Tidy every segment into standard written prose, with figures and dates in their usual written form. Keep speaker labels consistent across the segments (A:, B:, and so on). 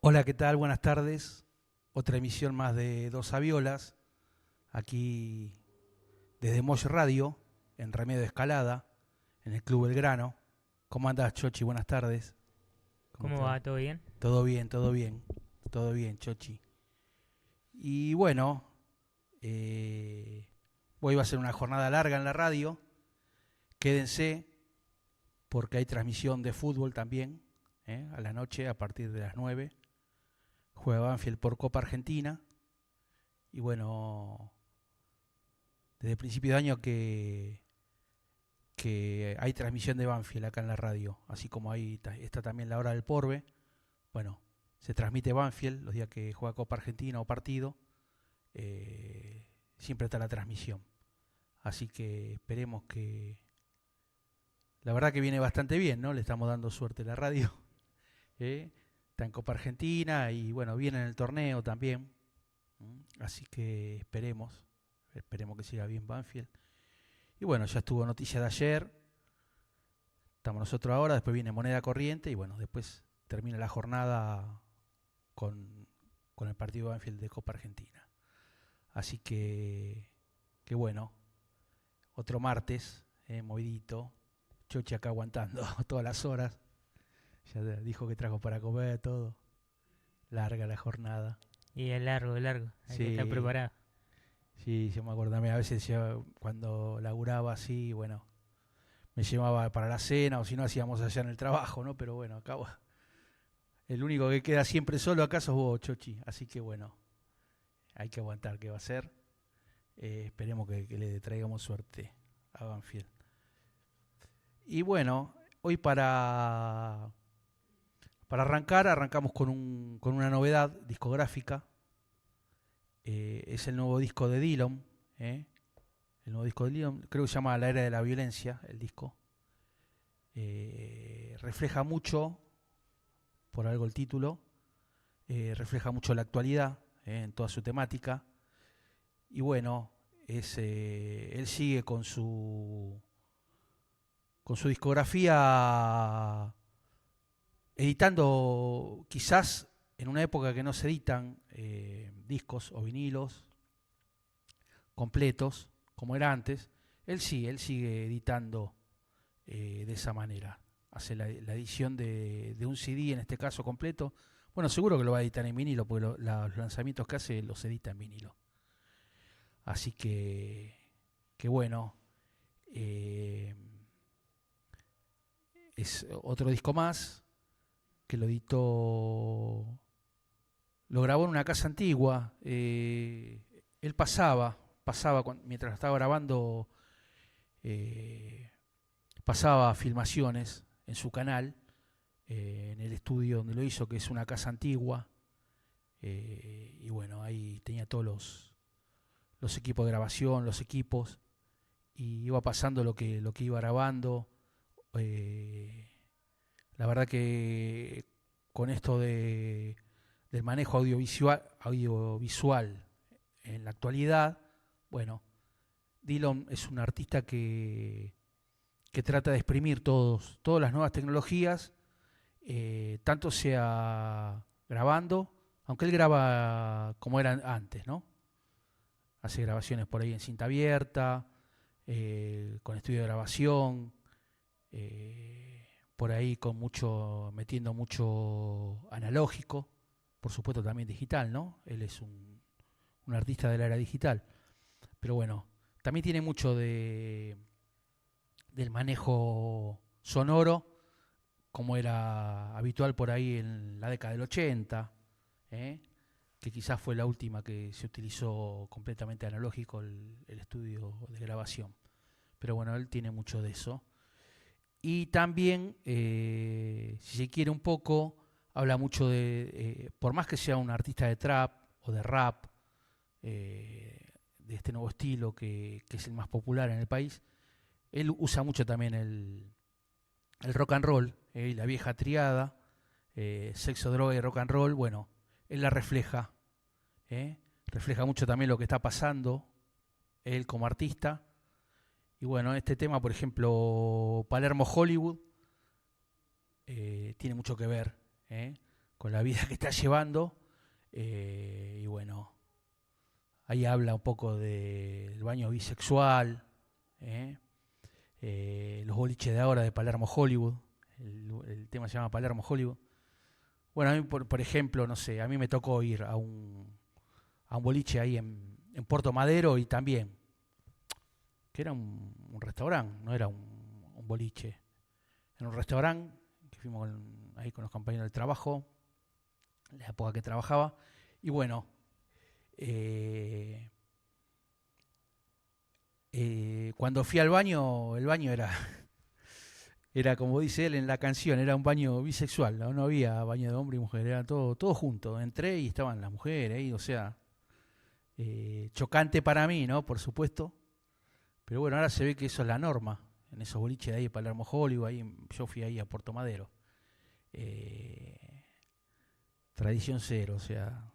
A: Hola, ¿qué tal? Buenas tardes. Otra emisión más de Dos Aviolas, aquí desde Mosh Radio, en Remedio de Escalada, en el Club Belgrano. ¿Cómo andás, Chochi? Buenas tardes. ¿Cómo
B: ¿Cómo
A: te va?
B: va? ¿Todo bien?
A: Todo bien, todo bien. Todo bien, Chochi. Y bueno, eh, hoy va a ser una jornada larga en la radio. Quédense porque hay transmisión de fútbol también, a la noche a partir de las 9. Juega Banfield por Copa Argentina. Y bueno, desde el principio de año que hay transmisión de Banfield acá en la radio, así como ahí está también la hora del Porve. Bueno, se transmite Banfield los días que juega Copa Argentina o partido, siempre está la transmisión. Así que esperemos que... La verdad que viene bastante bien, ¿no? Le estamos dando suerte a la radio. ¿eh? Está en Copa Argentina y bueno, viene en el torneo también. Así que esperemos que siga bien Banfield. Y bueno, ya estuvo noticia de ayer, estamos nosotros ahora, después viene moneda corriente y bueno, después termina la jornada con, con el partido de Banfield de Copa Argentina. Así que bueno, otro martes, movidito, Chochi acá aguantando todas las horas, ya dijo que trajo para comer todo, larga la jornada.
B: Y es largo, es largo. Hay que estar
A: Sí,
B: preparado.
A: sí, yo me acuerdo, a veces cuando laburaba así, bueno, me llevaba para la cena o si no hacíamos allá en el trabajo, ¿no? Pero bueno, acá el único que queda siempre solo acá sos vos, Chochi. Así que bueno, hay que aguantar qué va a ser. Esperemos que le traigamos suerte a Banfield. Y bueno, hoy para arrancar, arrancamos con una novedad discográfica. Es el nuevo disco de Dillon. El nuevo disco de Dillon, creo que se llama La Era de la Violencia, el disco. Refleja mucho, por algo el título, refleja mucho la actualidad en toda su temática. Y bueno, él sigue con su discografía editando quizás en una época que no se editan discos o vinilos completos como era antes. Él sigue editando de esa manera. Hace la edición de un CD, en este caso completo. Bueno, seguro que lo va a editar en vinilo, porque los lanzamientos que hace los edita en vinilo. Así que bueno, eh, es otro disco más que lo editó, lo grabó en una casa antigua. Él mientras estaba grabando, eh, pasaba filmaciones en su canal, en el estudio donde lo hizo, que es una casa antigua. Y bueno, ahí tenía todos los equipos de grabación, los equipos, y iba pasando lo que iba grabando. Eh, la verdad que con esto del manejo audiovisual en la actualidad, bueno, Dillon es un artista que trata de exprimir todas las nuevas tecnologías, tanto sea grabando, aunque él graba como era antes, ¿no? Hace grabaciones por ahí en cinta abierta, con estudio de grabación, por ahí metiendo mucho analógico, por supuesto también digital, ¿no? Él es un artista de la era digital. Pero bueno, también tiene mucho del manejo sonoro, como era habitual por ahí en la década del 80, ¿eh? Que quizás fue la última que se utilizó completamente analógico el estudio de grabación. Pero bueno, él tiene mucho de eso. Y también, si se quiere un poco, habla mucho por más que sea un artista de trap o de rap, de este nuevo estilo que es el más popular en el país, él usa mucho también el rock and roll, y la vieja triada, sexo, droga y rock and roll. Bueno, él la refleja, ¿eh? Refleja mucho también lo que está pasando él como artista. Y bueno, este tema, por ejemplo, Palermo Hollywood, tiene mucho que ver, ¿eh? con la vida que está llevando. Y bueno, ahí habla un poco del baño bisexual, los boliches de ahora de Palermo Hollywood. El tema se llama Palermo Hollywood. Bueno, a mí, por ejemplo, no sé, a mí me tocó ir a un boliche ahí en Puerto Madero y también, que era un restaurante, no era un boliche. En un restaurante que fuimos ahí con los compañeros del trabajo, en la época que trabajaba, y bueno, cuando fui al baño, el baño era como dice él en la canción, era un baño bisexual, no había baño de hombre y mujer, era todo junto. Entré y estaban las mujeres ahí, o sea, chocante para mí, ¿no? Por supuesto, pero bueno, ahora se ve que eso es la norma, en esos boliches de ahí, Palermo Hollywood, ahí, yo fui ahí a Puerto Madero. Tradición cero, o sea,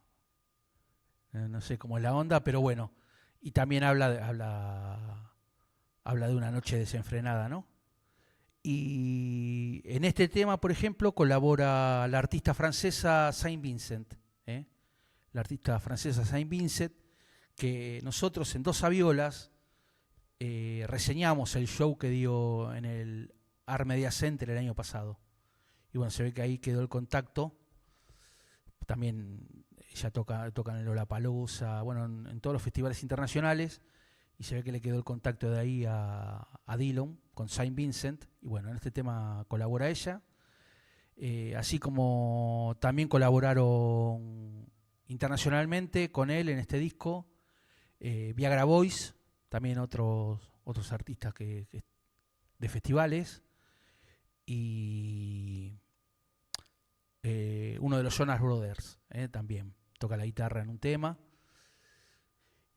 A: no sé cómo es la onda, pero bueno, y también habla de una noche desenfrenada, ¿no? Y en este tema, por ejemplo, colabora la artista francesa Saint Vincent, ¿eh? La artista francesa Saint Vincent, que nosotros en Dos Aviolas reseñamos el show que dio en el Art Media Center el año pasado. Y bueno, se ve que ahí quedó el contacto. También ella toca en el Lollapalooza, bueno, en todos los festivales internacionales. Y se ve que le quedó el contacto de ahí a Dillon con Saint Vincent. Y bueno, en este tema colabora ella. Así como también colaboraron internacionalmente con él en este disco Viagra Boys, también otros artistas de festivales. Y uno de los Jonas Brothers también toca la guitarra en un tema.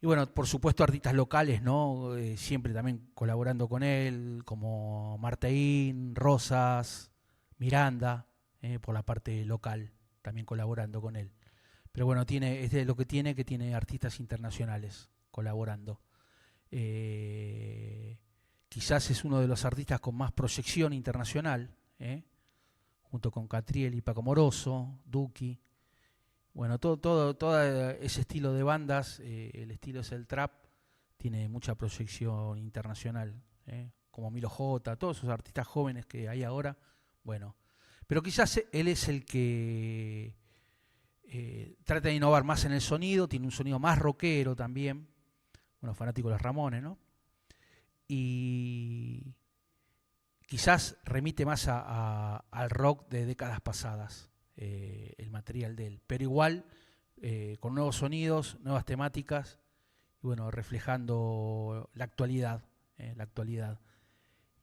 A: Y bueno, por supuesto artistas locales, ¿no? Siempre también colaborando con él, como Marteín, Rosas, Miranda, por la parte local, también colaborando con él. Pero bueno, es lo que tiene artistas internacionales colaborando. Quizás es uno de los artistas con más proyección internacional, junto con Catriel y Paco Moroso, Duki. Bueno, todo ese estilo de bandas, el estilo es el trap, tiene mucha proyección internacional, como Milo J, todos esos artistas jóvenes que hay ahora, bueno. Pero quizás él es el que trata de innovar más en el sonido, tiene un sonido más rockero también, bueno, fanático de los Ramones, ¿no? Y quizás remite más al rock de décadas pasadas. El material de él, pero igual con nuevos sonidos, nuevas temáticas y bueno, reflejando la actualidad,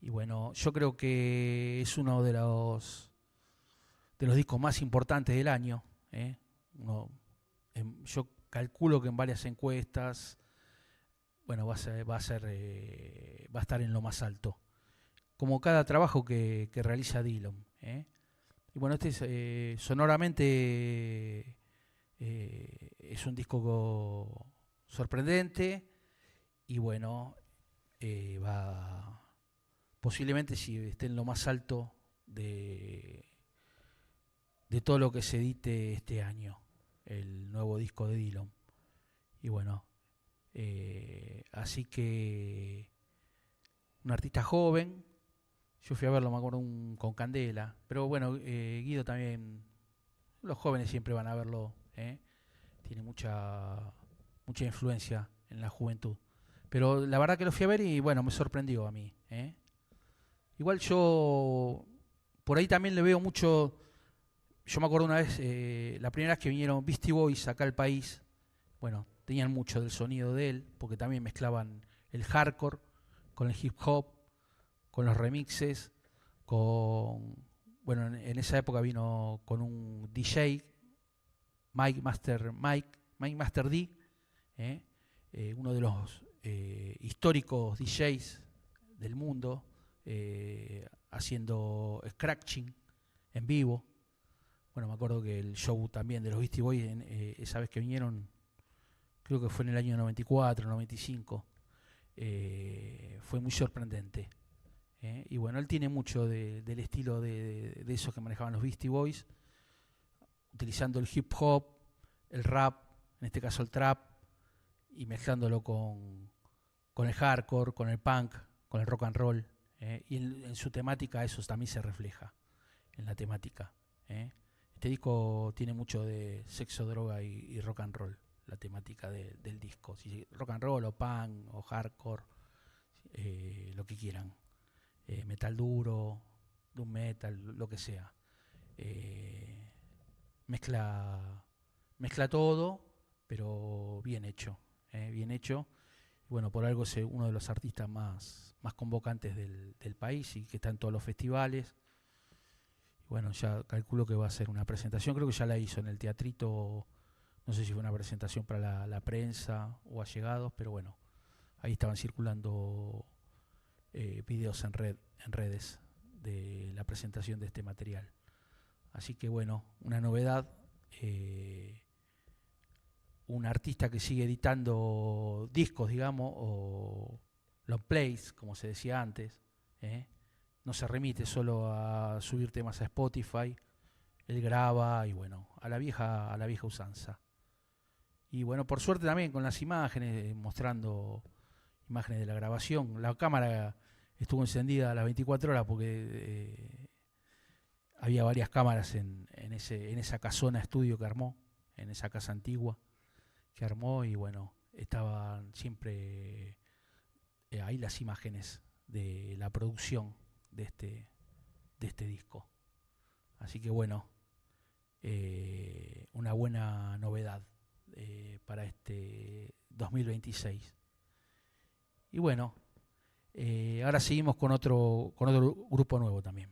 A: y bueno, yo creo que es uno de los discos más importantes del año, yo calculo que en varias encuestas, bueno, va a estar en lo más alto, como cada trabajo que realiza Dillon, Y bueno, sonoramente es un disco sorprendente y bueno, posiblemente si esté en lo más alto de todo lo que se edite este año, el nuevo disco de Dillon. Y bueno, así que un artista joven. Yo fui a verlo, me acuerdo, con Candela. Pero bueno, Guido también. Los jóvenes siempre van a verlo. Tiene mucha influencia en la juventud. Pero la verdad que lo fui a ver y bueno, me sorprendió a mí. Igual yo por ahí también le veo mucho. Yo me acuerdo una vez, la primera vez que vinieron Beastie Boys acá al país. Bueno, tenían mucho del sonido de él, porque también mezclaban el hardcore con el hip hop, con los remixes, bueno, en esa época vino con un DJ, Mike Master D, uno de los históricos DJs del mundo, haciendo scratching en vivo. Bueno, me acuerdo que el show también de los Beastie Boys, esa vez que vinieron, creo que fue en el año 94, 95, fue muy sorprendente. Y bueno, él tiene mucho del estilo de esos que manejaban los Beastie Boys, utilizando el hip hop, el rap, en este caso el trap, y mezclándolo con el hardcore, con el punk, con el rock and roll. Y en su temática eso también se refleja, en la temática. Este disco tiene mucho de sexo, droga y rock and roll, la temática del disco. Si rock and roll o punk o hardcore, lo que quieran. Metal duro, doom metal, lo que sea. Mezcla todo, pero bien hecho. Bien hecho. Y bueno, por algo es uno de los artistas más convocantes del país y que está en todos los festivales. Y bueno, ya calculo que va a ser una presentación, creo que ya la hizo en el teatrito, no sé si fue una presentación para la prensa o allegados, pero bueno, ahí estaban circulando videos en redes de la presentación de este material. Así que bueno, una novedad, un artista que sigue editando discos, digamos, o long plays, como se decía antes, no se remite solo a subir temas a Spotify, él graba y bueno, a la vieja usanza. Y bueno, por suerte también con las imágenes, mostrando imágenes de la grabación. La cámara estuvo encendida a las 24 horas porque había varias cámaras en esa casona estudio que armó, en esa casa antigua que armó, y bueno, estaban siempre ahí las imágenes de la producción de este disco. Así que bueno, una buena novedad para este 2026. Y bueno, ahora seguimos con otro grupo nuevo también.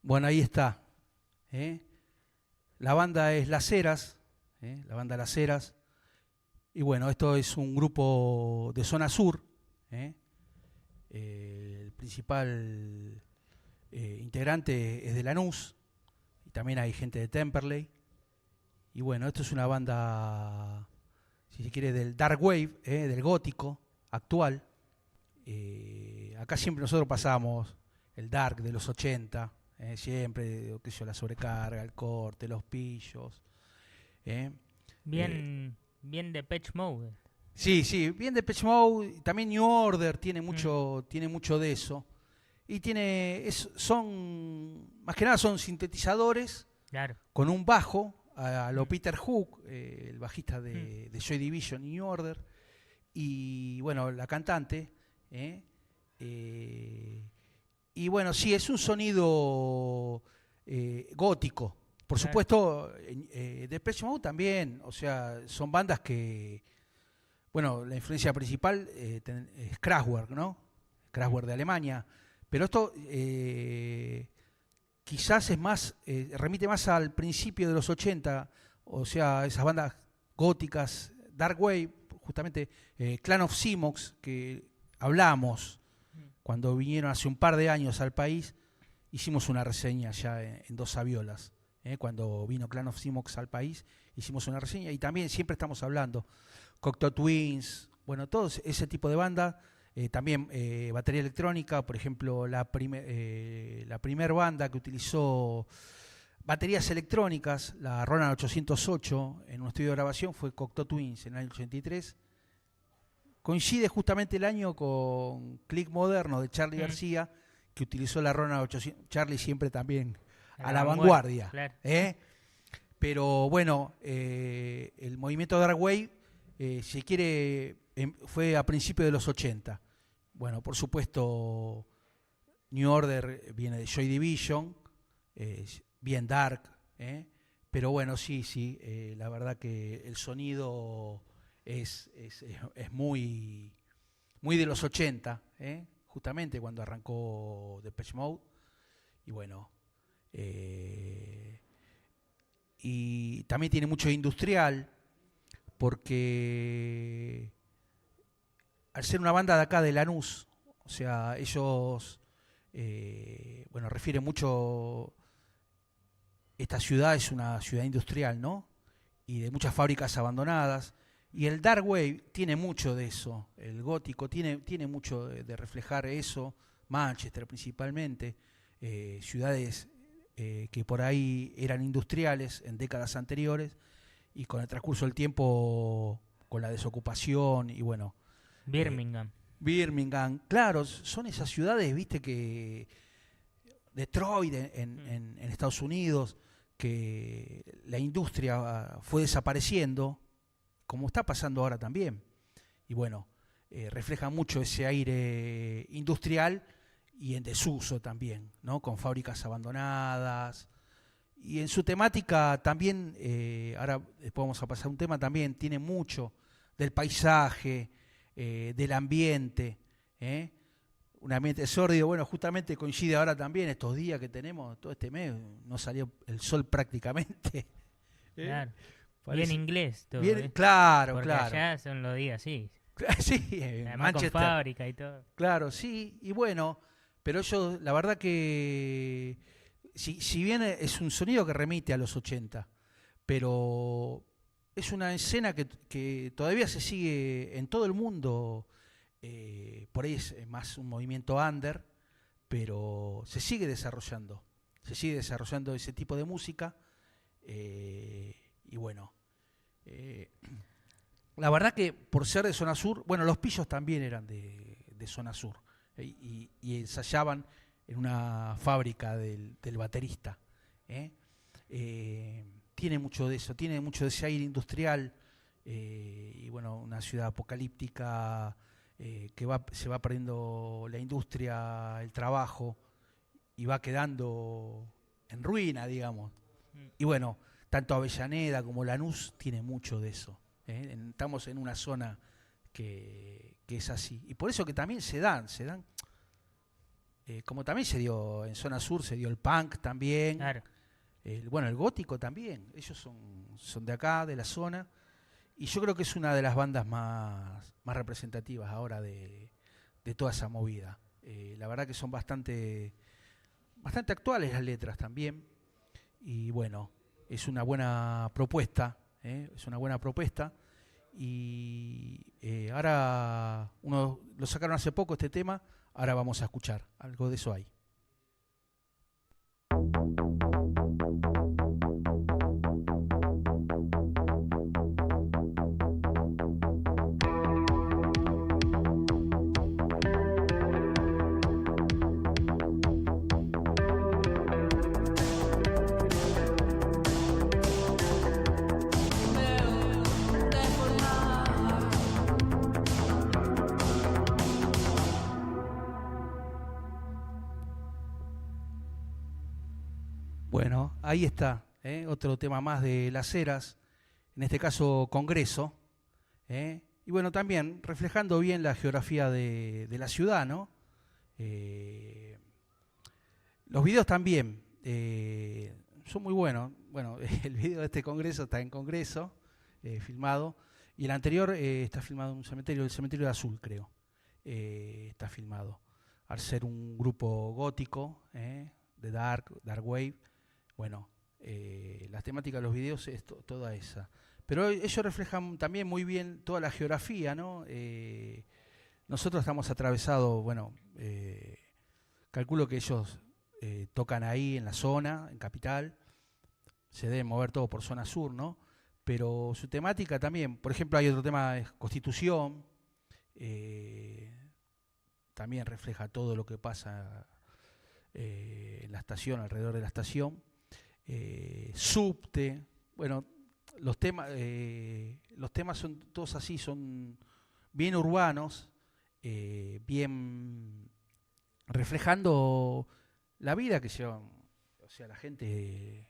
A: Bueno, ahí está. La banda es Las Heras, la banda Las Heras. Y bueno, esto es un grupo de zona sur. El principal integrante es de Lanús, y también hay gente de Temperley. Y bueno, esto es una banda, si se quiere, del dark wave, del gótico actual. Acá siempre nosotros pasamos el dark de los 80, siempre, qué sé yo, la sobrecarga, el corte, los pillos.
B: Bien Depeche Mode.
A: Sí, bien Depeche Mode. También New Order tiene mucho de eso. Y más que nada son sintetizadores,
B: Claro.
A: con un bajo, a lo Peter Hook, el bajista de Joy Division y New Order. Y bueno, la cantante. Y bueno, sí, es un sonido gótico. Por supuesto, Depeche Mode también. O sea, son bandas que... Bueno, la influencia principal es Kraftwerk, ¿no? Kraftwerk de Alemania. Pero esto quizás es más, remite más al principio de los 80, o sea, esas bandas góticas, Dark Wave, justamente Clan of Simox, que hablamos cuando vinieron hace un par de años al país, hicimos una reseña ya en Dos Saviolas. Cuando vino Clan of Simox al país, hicimos una reseña, y también siempre estamos hablando Cocteau Twins, bueno, todo ese tipo de banda. También batería electrónica, por ejemplo, la primer banda que utilizó baterías electrónicas, la Roland 808, en un estudio de grabación, fue Cocteau Twins en el año 83. Coincide justamente el año con Click Moderno de Charly García, que utilizó la Roland 800. Charly siempre también a la vanguardia.
B: Claro.
A: Pero bueno, el movimiento Dark Wave, si quiere, fue a principios de los 80. Bueno, por supuesto, New Order viene de Joy Division, bien dark, pero bueno, sí, la verdad que el sonido es muy de los 80, justamente cuando arrancó Depeche Mode. Y bueno, y también tiene mucho industrial, porque al ser una banda de acá de Lanús, O sea, ellos, bueno, refieren mucho, esta ciudad es una ciudad industrial, ¿no? Y de muchas fábricas abandonadas. Y el Dark Wave tiene mucho de eso, el gótico tiene mucho de reflejar eso, Manchester principalmente, ciudades que por ahí eran industriales en décadas anteriores y con el transcurso del tiempo, con la desocupación y bueno, eh,
B: Birmingham.
A: Birmingham, claro, son esas ciudades, viste, que Detroit
B: Mm.
A: en Estados Unidos, que la industria fue desapareciendo, como está pasando ahora también. Y bueno, refleja mucho ese aire industrial y en desuso también, ¿no? Con fábricas abandonadas. Y en su temática también, ahora después vamos a pasar a un tema, también tiene mucho del paisaje, del ambiente, ¿eh? Un ambiente sórdido, bueno, justamente coincide ahora también estos días que tenemos, todo este mes, no salió el sol prácticamente. ¿Eh?
B: Claro. Bien
A: Parece.
B: inglés todo,
A: Bien, claro,
B: Porque
A: claro.
B: allá son los días, sí.
A: Sí, en
B: Además con
A: Manchester,
B: fábrica y todo.
A: claro, sí, y bueno, pero ellos, la verdad que, si bien es un sonido que remite a los 80, pero es una escena que todavía se sigue en todo el mundo, por ahí es más un movimiento under, pero se sigue desarrollando ese tipo de música, y bueno, eh, la verdad que por ser de zona sur, bueno, los pillos también eran de zona sur, y ensayaban en una fábrica del baterista. ¿Eh? Tiene mucho de eso, tiene mucho de ese aire industrial, y bueno, una ciudad apocalíptica, se va perdiendo la industria, el trabajo, y va quedando en ruina, digamos.
B: Mm.
A: Y bueno, tanto Avellaneda como Lanús tiene mucho de eso. Estamos en una zona que es así. Y por eso que también se dan, como también se dio en zona sur, se dio el punk también,
B: Claro.
A: bueno, el gótico también. Ellos son de acá, de la zona. Y yo creo que es una de las bandas más representativas ahora de toda esa movida. La verdad que son bastante actuales las letras también. Y bueno, es una buena propuesta, es una buena propuesta. Y ahora, lo sacaron hace poco este tema, ahora vamos a escuchar, algo de eso hay. Bueno, ahí está, otro tema más de Las Heras, en este caso Congreso, y bueno, también reflejando bien la geografía de la ciudad, ¿no? Eh, los videos también son muy buenos. Bueno, el video de este Congreso está en Congreso, filmado, y el anterior está filmado en un cementerio, el cementerio de Azul, creo, está filmado. Al ser un grupo gótico, de Dark Wave, bueno, las temáticas de los videos es toda esa. Pero ellos reflejan también muy bien toda la geografía, ¿no? Nosotros estamos atravesados, bueno, calculo que ellos tocan ahí en la zona, en Capital, se deben mover todo por zona sur, ¿no? Pero su temática también, por ejemplo, hay otro tema, es Constitución, eh, también refleja todo lo que pasa en la estación, alrededor de la estación. Subte, bueno, los temas son todos así, son bien urbanos, bien reflejando la vida que llevan, o sea, la gente,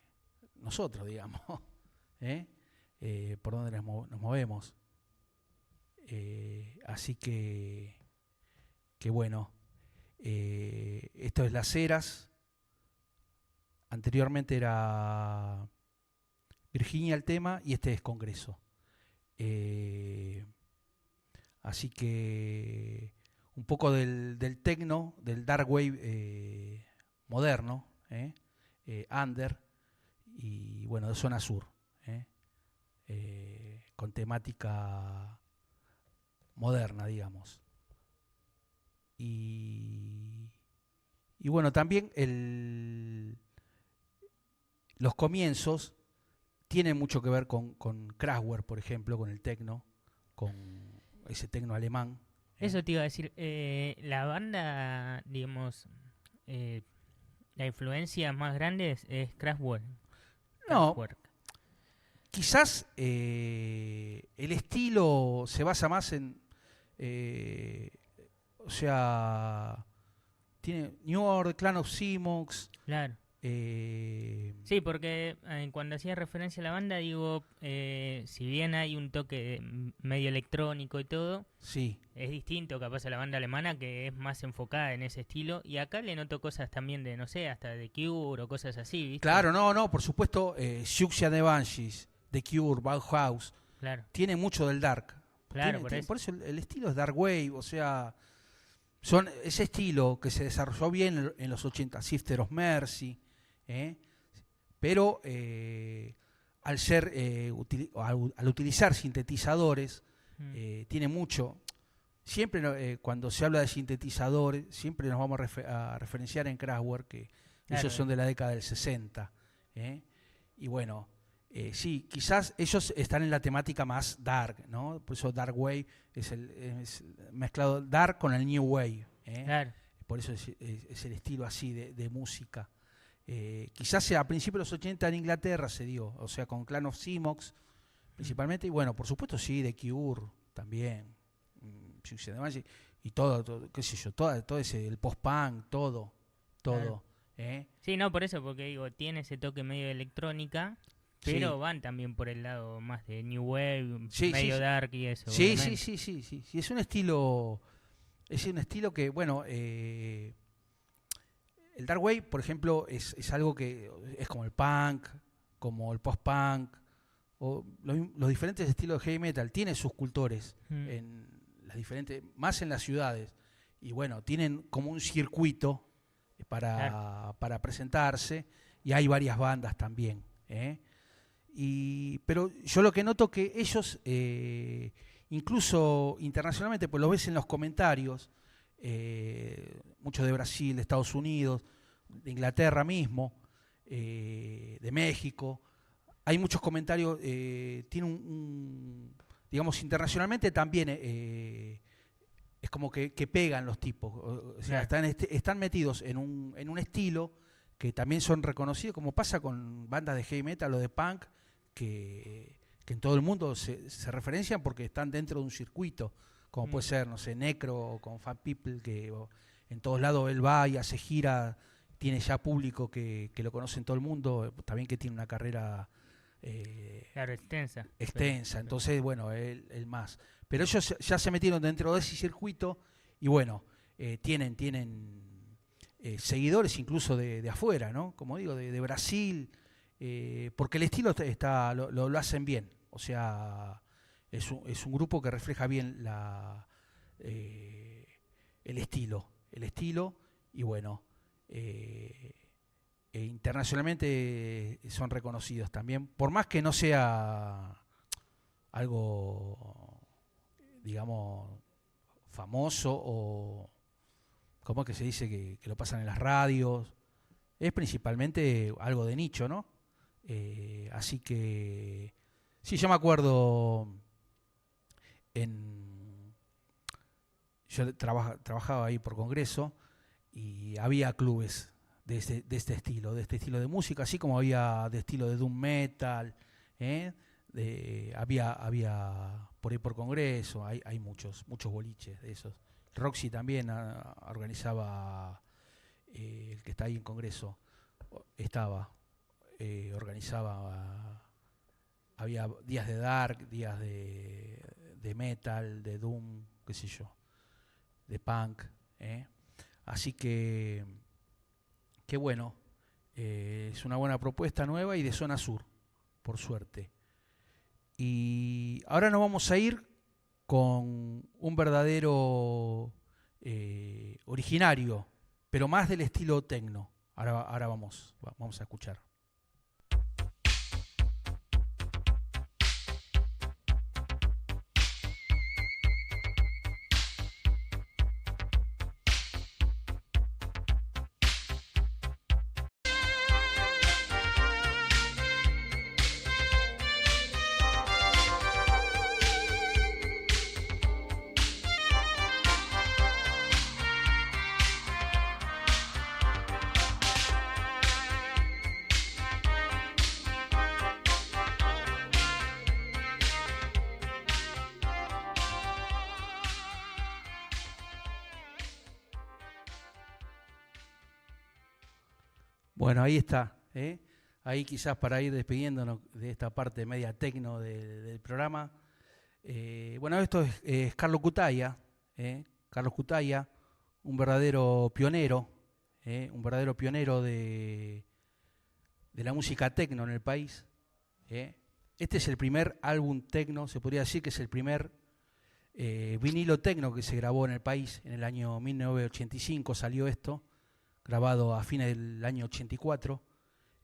A: nosotros, digamos, ¿eh? Por donde nos movemos. Así que bueno, esto es Las Heras. Anteriormente era Virginia el tema y este es Congreso. Así que un poco del techno, del dark wave moderno, under, y bueno, de zona sur, ¿eh? Con temática moderna, digamos. Y bueno, también los comienzos tienen mucho que ver con Kraftwerk, por ejemplo, con el techno, con ese techno alemán.
B: Eso te iba a decir. La banda, digamos, eh, la influencia más grande es Kraftwerk.
A: No,
B: Kraftwerk.
A: quizás el estilo se basa más en, eh, o sea, tiene New Order, Clan of Simox,
B: Claro. Sí, porque cuando hacía referencia a la banda, digo, si bien hay un toque medio electrónico y todo,
A: sí.
B: es distinto capaz a la banda alemana que es más enfocada en ese estilo. Y acá le noto cosas también de, no sé, hasta de Cure o cosas así, ¿viste?
A: Claro, no, por supuesto, Siouxsie and the Banshees, The Cure, Bauhaus,
B: Claro,
A: tiene mucho del dark.
B: claro, por eso.
A: Por eso el estilo es dark wave, o sea, ese estilo que se desarrolló bien en los 80, Sister of Mercy, ¿eh? Pero al ser al utilizar sintetizadores,
B: Mm,
A: tiene mucho. Siempre cuando se habla de sintetizadores, siempre nos vamos a referenciar en Kraftwerk, que
B: claro,
A: ellos son de la década del 60. ¿Eh? Y bueno, sí, quizás ellos están en la temática más dark, ¿no? Por eso Dark Wave es mezclado dark con el New Wave.
B: claro.
A: Por eso es el estilo así de música. Quizás a principios de los 80 en Inglaterra se dio, o sea, con Clan of Simox principalmente, y bueno, por supuesto sí, The Cure también, y todo, qué sé yo, todo ese, el post-punk, todo,
B: Claro.
A: ¿eh?
B: Sí, no, por eso, porque digo, tiene ese toque medio de electrónica, pero
A: Sí,
B: van también por el lado más de New Wave,
A: sí, sí,
B: medio dark y eso,
A: sí, sí,
B: obviamente.
A: sí, sí, sí, sí, es un estilo que, bueno, el dark wave, por ejemplo, es algo que es como el punk, como el post-punk, o los diferentes estilos de heavy metal, tienen sus cultores
B: Mm,
A: en las diferentes, más en las ciudades, y bueno, tienen como un circuito
B: claro,
A: para presentarse, y hay varias bandas también, ¿eh? Pero yo lo que noto que ellos, incluso internacionalmente, pues lo ves en los comentarios, muchos de Brasil, de Estados Unidos, de Inglaterra mismo, de México, hay muchos comentarios, tiene digamos, internacionalmente también es como que pegan los tipos, o sea,
B: claro.
A: están metidos en un estilo que también son reconocidos, como pasa con bandas de heavy metal o de punk, que en todo el mundo se referencian porque están dentro de un circuito, como
B: Mm,
A: puede ser, no sé, Necro o con Fan People, en todos lados él va y hace gira, tiene ya público que lo conoce en todo el mundo, también que tiene una carrera
B: claro, extensa.
A: extensa, entonces, bueno, él más. Pero ellos ya se metieron dentro de ese circuito y bueno, tienen seguidores incluso de afuera, ¿no? Como digo, de Brasil, porque el estilo lo hacen bien, o sea, es un grupo que refleja bien eh, el estilo y bueno, eh, internacionalmente son reconocidos también, por más que no sea algo, digamos, famoso o, ¿cómo es que se dice? Que lo pasan en las radios, es principalmente algo de nicho, ¿no? Así que, sí, yo me acuerdo en... Yo trabajaba ahí por Congreso y había clubes de este estilo de música, así como había de estilo de doom metal, ¿eh? Había por ahí por Congreso, hay muchos boliches de esos. Roxy también organizaba, el que está ahí en Congreso, organizaba, había días de dark, días de metal, de doom, qué sé yo, de punk, ¿eh? Así que bueno, es una buena propuesta nueva y de zona sur, por suerte. Y ahora nos vamos a ir con un verdadero originario, pero más del estilo techno. Ahora vamos a escuchar. Bueno, ahí está. Ahí quizás para ir despidiéndonos de esta parte media tecno del programa. Bueno, esto es Carlos Cutaia. Carlos Cutaia, un verdadero pionero de la música tecno en el país. Este es el primer álbum tecno, se podría decir que es el primer vinilo tecno que se grabó en el país. En el año 1985 salió esto, grabado a fines del año 84.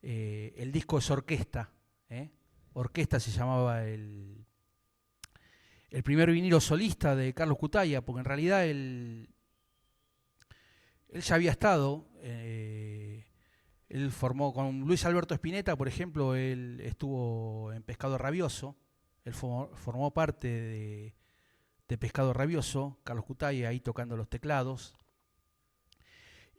A: El disco es Orquesta. Orquesta se llamaba el primer vinilo solista de Carlos Cutaia, porque en realidad él ya había estado, él formó con Luis Alberto Spinetta, por ejemplo, él estuvo en Pescado Rabioso, él formó parte de Pescado Rabioso, Carlos Cutaia ahí tocando los teclados.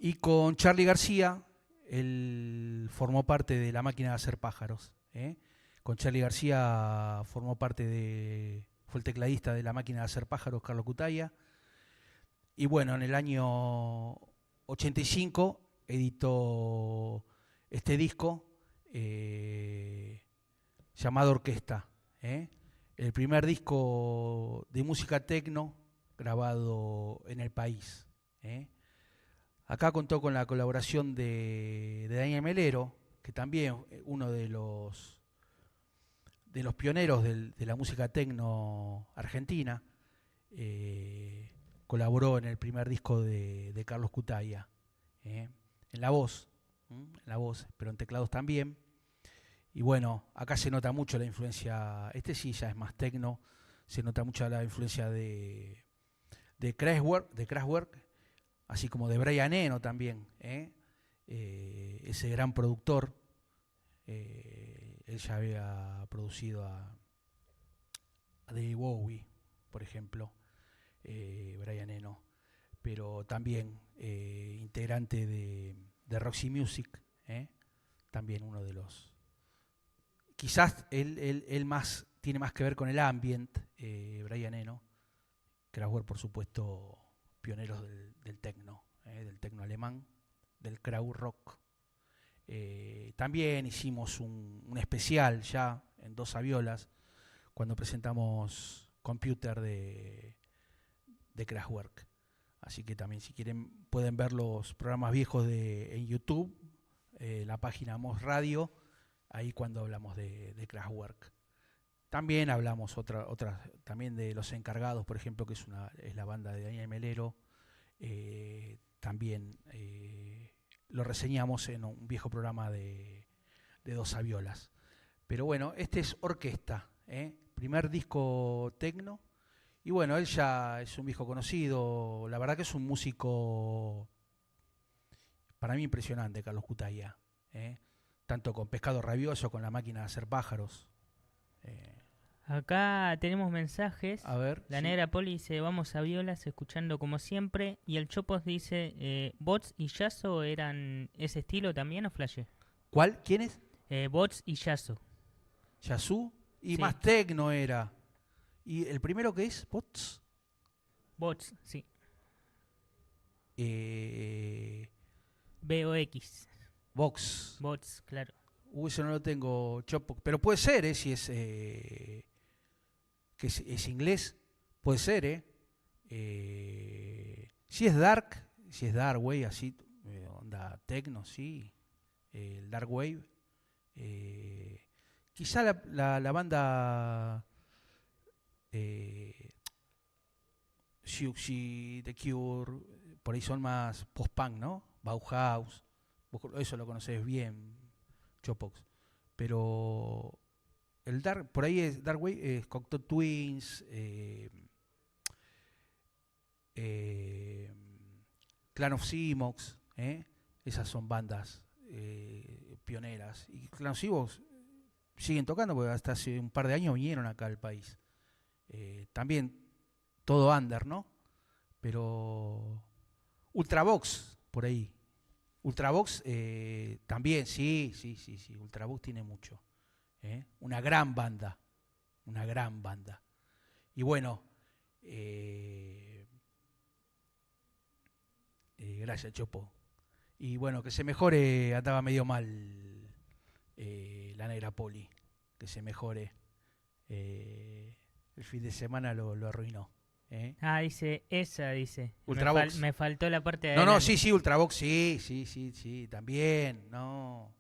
A: Y con Charly García, él formó parte de La Máquina de Hacer Pájaros. Con Charly García fue el tecladista de La Máquina de Hacer Pájaros, Carlos Cutaia. Y bueno, en el año 85 editó este disco llamado Orquesta. El primer disco de música tecno grabado en el país. Acá contó con la colaboración de Daniel Melero, que también uno de los pioneros de la música tecno argentina. Colaboró en el primer disco de Carlos Cutaia, en la voz, pero en teclados también. Y bueno, acá se nota mucho la influencia, este sí ya es más tecno, se nota mucho la influencia de Kraftwerk, así como de Brian Eno también, ese gran productor. Él ya había producido a David Bowie, por ejemplo, Brian Eno, pero también integrante de Roxy Music, también uno de los... Quizás él más tiene más que ver con el ambient, Brian Eno. Kraftwerk, por supuesto, pioneros del techno alemán, del krautrock. También hicimos un especial ya en Dos Aviolas cuando presentamos Computer de Kraftwerk. Así que también, si quieren, pueden ver los programas viejos en YouTube, la página Mos Radio, ahí cuando hablamos de Kraftwerk. También hablamos también de Los Encargados, por ejemplo, que es la banda de Daniel Melero. También lo reseñamos en un viejo programa de Dos Aviolas. Pero bueno, este es Orquesta, primer disco tecno. Y bueno, él ya es un viejo conocido. La verdad que es un músico, para mí, impresionante, Carlos Cutaia. Tanto con Pescado Rabioso, con La Máquina de Hacer Pájaros.
B: Acá tenemos mensajes.
A: A ver.
B: La Negra Poli dice, vamos a Violas, escuchando como siempre. Y el Chopos dice, ¿Bots y Yasso eran ese estilo también o flashe?
A: ¿Cuál? ¿Quién es?
B: Bots y Yasso.
A: ¿Yasu? Y
B: Sí.
A: más tecno era. ¿Y el primero que es? ¿Bots?
B: Bots, sí.
A: Vox.
B: Bots, claro.
A: Eso no lo tengo, Chopo. Pero puede ser, si es... que es inglés, puede ser, si es dark wave, así, onda techno, sí, el dark wave, quizá la banda Siouxsie, The Cure, por ahí son más post-punk, ¿no? Bauhaus, vos eso lo conocés bien, Chopox. Pero el dark, por ahí es Dark Wave, es Cocteau Twins, Clan of Simox, esas son bandas pioneras. Y Clan of Simox siguen tocando porque hasta hace un par de años vinieron acá al país. También todo under, ¿no? Pero Ultravox, por ahí. Ultravox también, sí. Ultravox tiene mucho. Una gran banda. Y bueno, gracias, Chopo. Y bueno, que se mejore, andaba medio mal la Negra Poli. Que se mejore. El fin de semana lo arruinó.
B: Dice.
A: Ultravox.
B: Me faltó la parte de
A: No,
B: adelante.
A: sí, Ultravox, sí, también, no.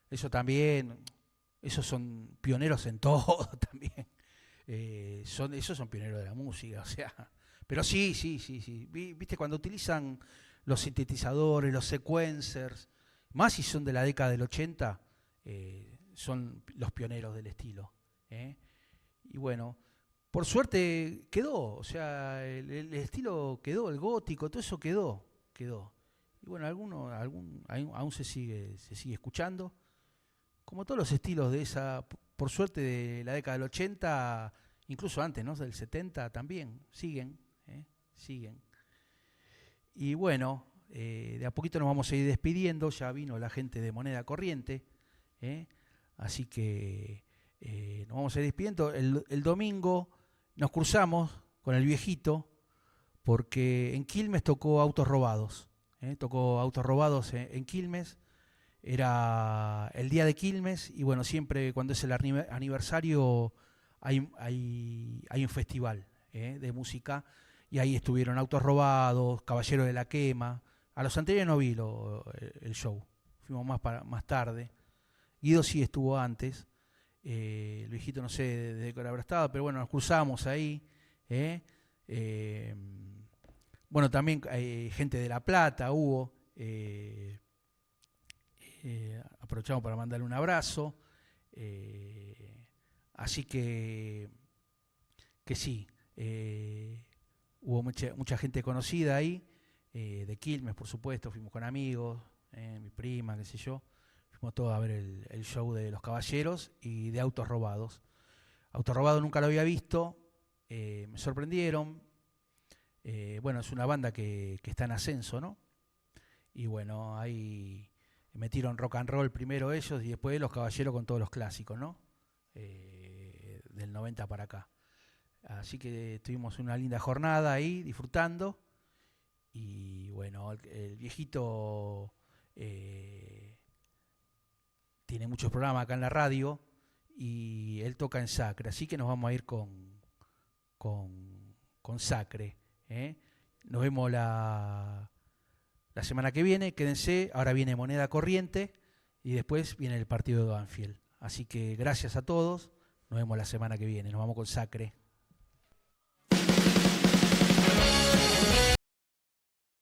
A: Eso también, esos son pioneros en todo también. Esos son pioneros de la música, o sea. Pero sí. Viste, cuando utilizan los sintetizadores, los sequencers, más si son de la década del 80, son los pioneros del estilo. Y bueno, por suerte quedó, o sea, el estilo quedó, el gótico, todo eso quedó. Y bueno, aún se sigue escuchando, como todos los estilos de esa, por suerte de la década del 80, incluso antes, ¿no? Del 70 también, siguen. Y bueno, de a poquito nos vamos a ir despidiendo, ya vino la gente de Moneda Corriente, así que nos vamos a ir despidiendo. El domingo nos cruzamos con el viejito porque en Quilmes tocó Autos Robados. Tocó Autos Robados en Quilmes. Era el día de Quilmes y bueno, siempre cuando es el aniversario hay un festival de música y ahí estuvieron Autos Robados, Caballero de la Quema. A los anteriores no vi el show, fuimos más tarde. Guido sí estuvo antes. El viejito no sé desde qué habrá estado, pero bueno, nos cruzamos ahí. Bueno, también gente de La Plata hubo. Aprovechamos para mandarle un abrazo. Así que sí, hubo mucha gente conocida ahí, de Quilmes, por supuesto, fuimos con amigos, mi prima, qué sé yo. Fuimos todos a ver el show de Los Caballeros y de Autos Robados. Autos Robados nunca lo había visto, me sorprendieron. Bueno, es una banda que está en ascenso, ¿no? Y bueno, ahí metieron rock and roll primero ellos y después Los Caballeros con todos los clásicos, ¿no? Del 90 para acá. Así que tuvimos una linda jornada ahí, disfrutando. Y bueno, el viejito tiene muchos programas acá en la radio y él toca en Sacre, así que nos vamos a ir con Sacre. Nos vemos la semana que viene, quédense, ahora viene Moneda Corriente y después viene el partido de Banfield. Así que gracias a todos, nos vemos la semana que viene, nos vamos con Sacre.